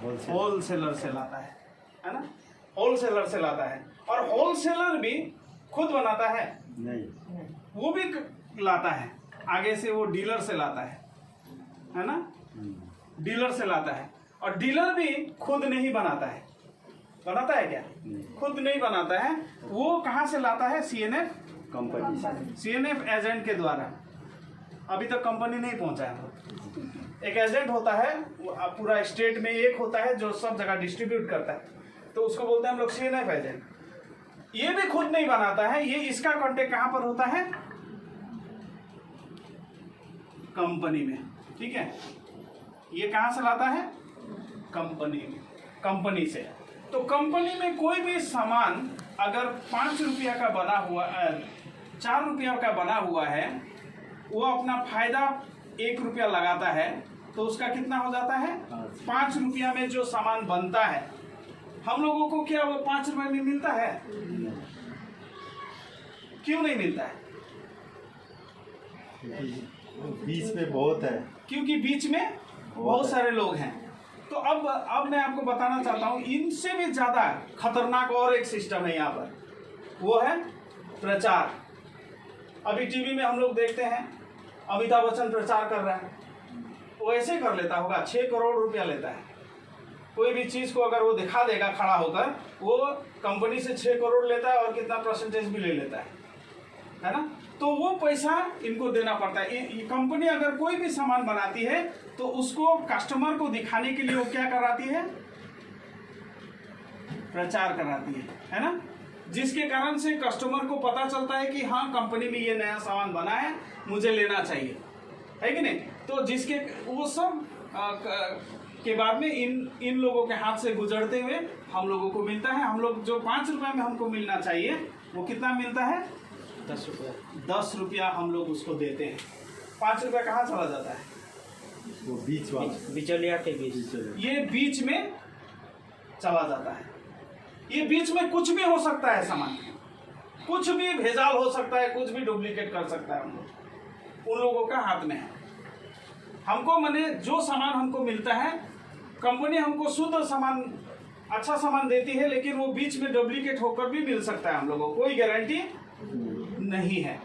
Wholesaler से लाता है ना, होलसेलर से लाता है। और होलसेलर भी खुद बनाता है नहीं, वो भी लाता है, आगे से वो डीलर से लाता है ना, डीलर से लाता है। और डीलर भी खुद नहीं बनाता है, बनाता है क्या? खुद नहीं बनाता है। वो कहाँ से लाता है? सीएनएफ कंपनी से, सीएनएफ एजेंट के द्वारा। अभी तक कंपनी नहीं पहुंचा है। एक एजेंट होता है पूरा स्टेट में, एक होता है जो सब जगह डिस्ट्रीब्यूट करता है, तो उसको बोलते हैं हम लोग सीएनएफ एजेंट। ये भी खुद नहीं बनाता है, ये इसका कॉन्टेक्ट कहाँ पर होता है? कंपनी में। ठीक है, ये कहाँ से लाता है? कंपनी में, कंपनी से। तो कंपनी में कोई भी सामान अगर 5 रुपया का बना हुआ 4 रुपया का बना हुआ है, वो अपना फायदा 1 रुपया लगाता है, तो उसका कितना हो जाता है? 5 रुपया में जो सामान बनता है, हम लोगों को क्या वो 5 रुपए में मिलता है? क्यों नहीं मिलता है? बीच में बहुत है, क्योंकि बीच में बहुत सारे लोग हैं। तो अब मैं आपको बताना चाहता हूं, इनसे भी ज्यादा खतरनाक और एक सिस्टम है यहाँ पर, वो है प्रचार। अभी टीवी में हम लोग देखते हैं अमिताभ बच्चन प्रचार कर रहा है, वो ऐसे कर लेता होगा, 6 करोड़ रुपया लेता है। कोई भी चीज को अगर वो दिखा देगा खड़ा होकर, वो कंपनी से 6 करोड़ लेता है और कितना परसेंटेज भी ले लेता है ना। तो वो पैसा इनको देना पड़ता है। कंपनी अगर कोई भी सामान बनाती है तो उसको कस्टमर को दिखाने के लिए वो क्या कराती है? प्रचार कराती है ना, जिसके कारण से कस्टमर को पता चलता है कि हाँ कंपनी में ये नया सामान बना है, मुझे लेना चाहिए, है कि नहीं। तो जिसके वो सब के बाद में इन लोगों के हाथ से गुजरते हुए हम लोगों को मिलता है। हम लोग जो 5 रुपए में हमको मिलना चाहिए, वो कितना मिलता है? 10 रुपया। 10 रुपया हम लोग उसको देते हैं। 5 रुपया कहाँ चला जाता है? वो बीच वाला, बिचौलिया के बीच, ये बीच में चला जाता है। ये बीच में कुछ भी हो सकता है, सामान कुछ भी भेजाल हो सकता है, कुछ भी डुप्लीकेट कर सकता है। हम लोग उन लोगों का हाथ में है। हमको माने जो सामान हमको मिलता है, कंपनी हमको शुद्ध सामान, अच्छा सामान देती है, लेकिन वो बीच में डुप्लीकेट होकर भी मिल सकता है। हम लोगों को कोई गारंटी नहीं है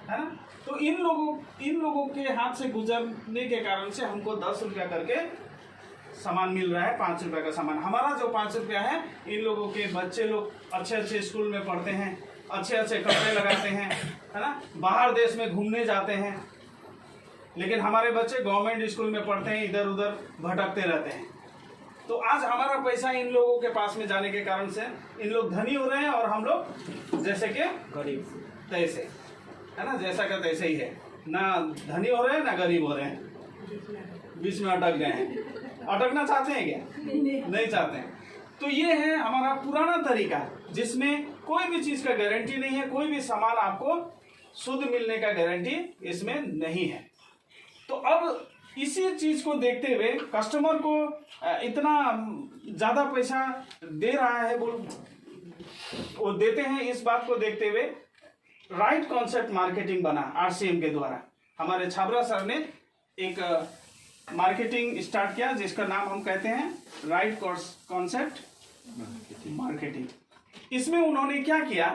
ना। तो इन लोगों के हाथ से गुजरने के कारण से हमको 10 रुपया करके सामान मिल रहा है। 5 रुपया का सामान, हमारा जो 5 रुपया है, इन लोगों के बच्चे लोग अच्छे अच्छे स्कूल में पढ़ते हैं, अच्छे अच्छे कपड़े लगाते हैं, है ना, बाहर देश में घूमने जाते हैं। लेकिन हमारे बच्चे गवर्नमेंट स्कूल में पढ़ते हैं, इधर उधर भटकते रहते हैं। तो आज हमारा पैसा इन लोगों के पास में जाने के कारण से इन लोग धनी हो रहे हैं, और हम लोग जैसे कि गरीब तैसे, है ना, जैसा का तैसे ही है, ना धनी हो रहे हैं ना गरीब हो रहे हैं, बीच में अटक गए हैं। अटकना चाहते हैं क्या? नहीं चाहते हैं। तो ये है हमारा पुराना तरीका, जिसमें कोई भी चीज का गारंटी नहीं है, कोई भी सामान आपको शुद्ध मिलने का गारंटी इसमें नहीं है। तो अब इसी चीज को देखते हुए कस्टमर को इतना ज्यादा पैसा दे रहा है, वो देते हैं, इस बात को देखते हुए राइट कॉन्सेप्ट मार्केटिंग बना आरसीएम के द्वारा। हमारे छाबरा सर ने एक मार्केटिंग स्टार्ट किया, जिसका नाम हम कहते हैं राइट कॉन्सेप्ट मार्केटिंग। इसमें उन्होंने क्या किया,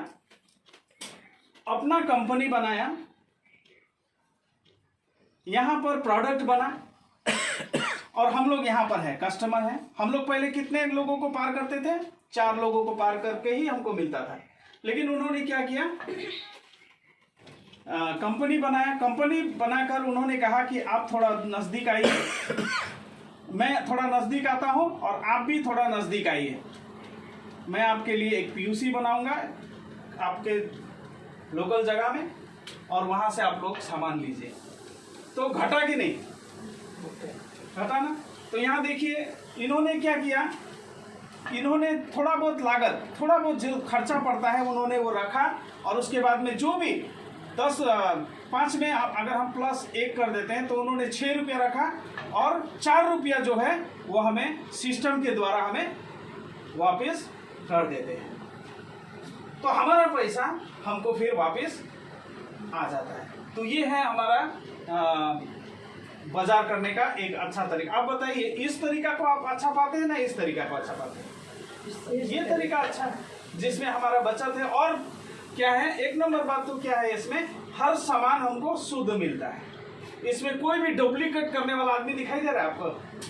अपना कंपनी बनाया, यहां पर प्रोडक्ट बना, और हम लोग यहां पर है, कस्टमर है। हम लोग पहले कितने लोगों को पार करते थे? 4 लोगों को पार करके ही हमको मिलता था। लेकिन उन्होंने क्या किया, कंपनी बनाया। कंपनी बनाकर उन्होंने कहा कि आप थोड़ा नजदीक आइए, मैं थोड़ा नजदीक आता हूं, और आप भी थोड़ा नजदीक आइए। मैं आपके लिए एक पीयूसी बनाऊंगा आपके लोकल जगह में, और वहां से आप लोग सामान लीजिए। तो घटा कि नहीं घटा ना। तो यहाँ देखिए इन्होंने क्या किया, इन्होंने थोड़ा बहुत लागत, थोड़ा बहुत जो खर्चा पड़ता है उन्होंने वो रखा, और उसके बाद में जो भी 5 में अगर हम +1 कर देते हैं, तो उन्होंने 6 रुपया रखा, और 4 रुपया जो है वो हमें सिस्टम के द्वारा हमें वापस कर देते हैं। तो हमारा पैसा हमको फिर वापस आ जाता है। तो ये है हमारा बाजार करने का एक अच्छा तरीका। आप बताइए, इस तरीका को आप अच्छा पाते हैं ना इस तरीका को अच्छा पाते हैं? ये तरीका अच्छा है जिसमें हमारा बचत है। और क्या है, एक नंबर बात तो क्या है, इसमें हर सामान हमको शुद्ध मिलता है। इसमें कोई भी डुप्लीकेट करने वाला आदमी दिखाई दे रहा है आपको?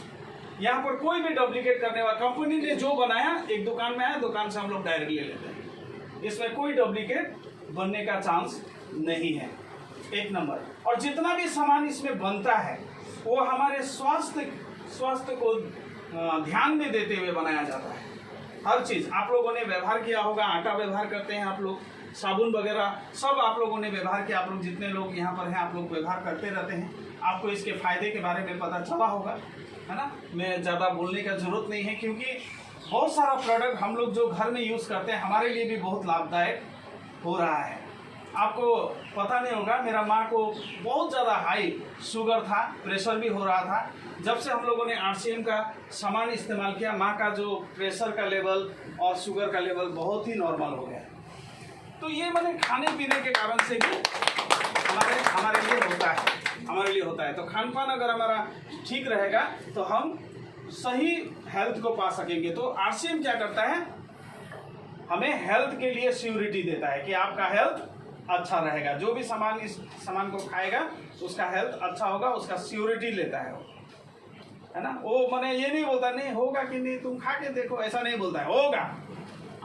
यहाँ पर कोई भी डुप्लीकेट करने वाला, कंपनी ने जो बनाया एक दुकान में आया, दुकान से हम लोग डायरेक्ट ले लेते हैं। इसमें कोई डुप्लीकेट बनने का चांस नहीं है, एक नंबर। और जितना भी सामान इसमें बनता है वो हमारे स्वास्थ्य को ध्यान में देते हुए बनाया जाता है। हर चीज़ आप लोगों ने व्यवहार किया होगा, आटा व्यवहार करते हैं आप लोग, साबुन वगैरह सब आप लोगों ने व्यवहार किया। आप लोग जितने लोग यहाँ पर हैं आप लोग व्यवहार करते रहते हैं, आपको इसके फायदे के बारे में पता चला होगा, है ना। मैं ज़्यादा बोलने का जरूरत नहीं है, क्योंकि बहुत सारा प्रोडक्ट हम लोग जो घर में यूज़ करते हैं हमारे लिए भी बहुत लाभदायक हो रहा है। आपको पता नहीं होगा, मेरा माँ को बहुत ज़्यादा हाई शुगर था, प्रेशर भी हो रहा था। जब से हम लोगों ने RCM का सामान इस्तेमाल किया, माँ का जो प्रेशर का लेवल और शुगर का लेवल बहुत ही नॉर्मल हो गया। तो ये मैंने खाने पीने के कारण से भी हमारे लिए होता है। तो खान पान अगर हमारा ठीक रहेगा तो हम सही हेल्थ को पा सकेंगे। तो RCM क्या करता है, हमें हेल्थ के लिए सिक्योरिटी देता है कि आपका हेल्थ अच्छा रहेगा। जो भी सामान इस सामान को खाएगा उसका हेल्थ अच्छा होगा, उसका सिक्योरिटी लेता है वो, है ना। वो मैंने ये नहीं बोलता नहीं होगा कि नहीं तुम खा के देखो, ऐसा नहीं बोलता है, होगा।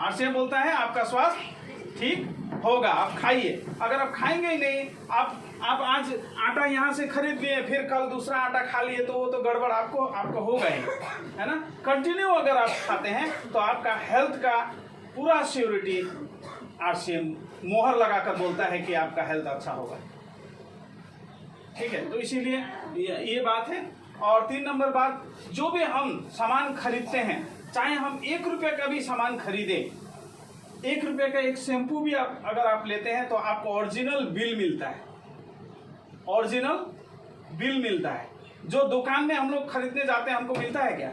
RCM बोलता है आपका स्वास्थ्य ठीक होगा, आप खाइए। अगर आप खाएंगे ही नहीं, आप आज आटा यहाँ से खरीद लिए, फिर कल दूसरा आटा खा लिए, तो वो तो गड़बड़ आपको होगा ही, है ना। कंटिन्यू अगर आप खाते हैं तो आपका हेल्थ का पूरा सिक्योरिटी RCM मोहर लगाकर बोलता है कि आपका हेल्थ अच्छा होगा, ठीक है। तो इसीलिए ये बात है। और 3 नंबर बात, जो भी हम सामान खरीदते हैं, चाहे हम 1 रुपये का भी सामान खरीदें, 1 रुपये का एक शैम्पू भी अगर आप लेते हैं तो आपको ओरिजिनल बिल मिलता है, ओरिजिनल बिल मिलता है। जो दुकान में हम लोग खरीदने जाते हैं हमको मिलता है क्या?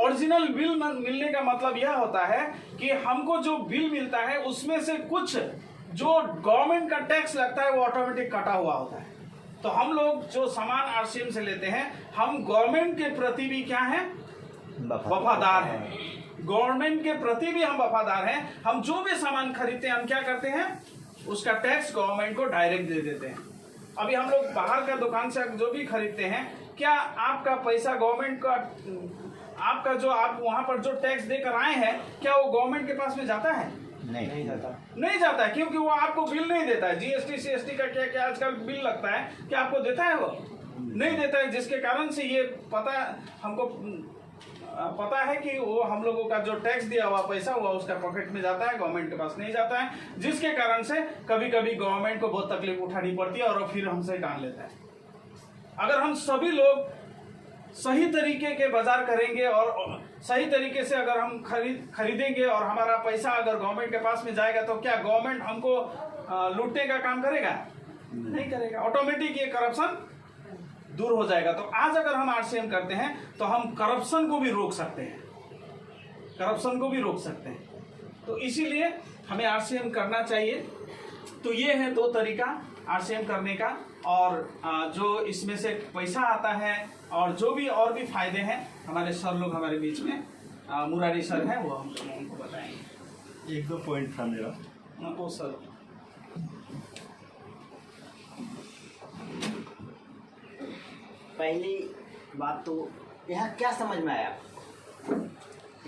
ओरिजिनल बिल मिलने का मतलब यह होता है कि हमको जो बिल मिलता है उसमें से कुछ जो गवर्नमेंट का टैक्स लगता है वो ऑटोमेटिक कटा हुआ होता है। तो हम लोग जो सामान RCM से लेते हैं, हम गवर्नमेंट के प्रति भी क्या है, वफादार हैं। गवर्नमेंट के प्रति भी हम वफादार हैं। हम जो भी सामान खरीदते हैं हम क्या करते हैं, उसका टैक्स गवर्नमेंट को डायरेक्ट दे देते हैं। अभी हम लोग बाहर का दुकान से जो भी खरीदते हैं, क्या आपका पैसा गवर्नमेंट का, आपका जो आप वहां पर जो टैक्स देकर आए हैं, क्या वो गवर्नमेंट के पास में जाता है? नहीं जाता, नहीं जाता है, क्योंकि वो आपको बिल नहीं देता है। GST CST का क्या क्या आजकल बिल लगता है, क्या आपको देता है? वो नहीं देता है, जिसके कारण से ये हमको पता है कि वो हम लोगों का जो टैक्स दिया हुआ पैसा हुआ उसका पॉकेट में जाता है, गवर्नमेंट के पास नहीं जाता है, जिसके कारण से कभी कभी गवर्नमेंट को बहुत तकलीफ उठानी पड़ती है और फिर हमसे कान लेता है। अगर हम सभी लोग सही तरीके के बाजार करेंगे और सही तरीके से अगर हम खरीदेंगे और हमारा पैसा अगर गवर्नमेंट के पास में जाएगा, तो क्या गवर्नमेंट हमको लूटने का काम करेगा? नहीं करेगा। ऑटोमेटिक ये करप्शन दूर हो जाएगा। तो आज अगर हम RCM करते हैं तो हम करप्शन को भी रोक सकते हैं, तो इसीलिए हमें RCM करना चाहिए। तो ये है 2 तरीका RCM करने का, और जो इसमें से पैसा आता है और जो भी और भी फायदे हैं, हमारे सर लोग हमारे बीच में मुरारी सर हैं, वो हम उनको बताएंगे। 1-2 पॉइंट था मेरा। वो सर, पहली बात तो यहाँ क्या समझ में आया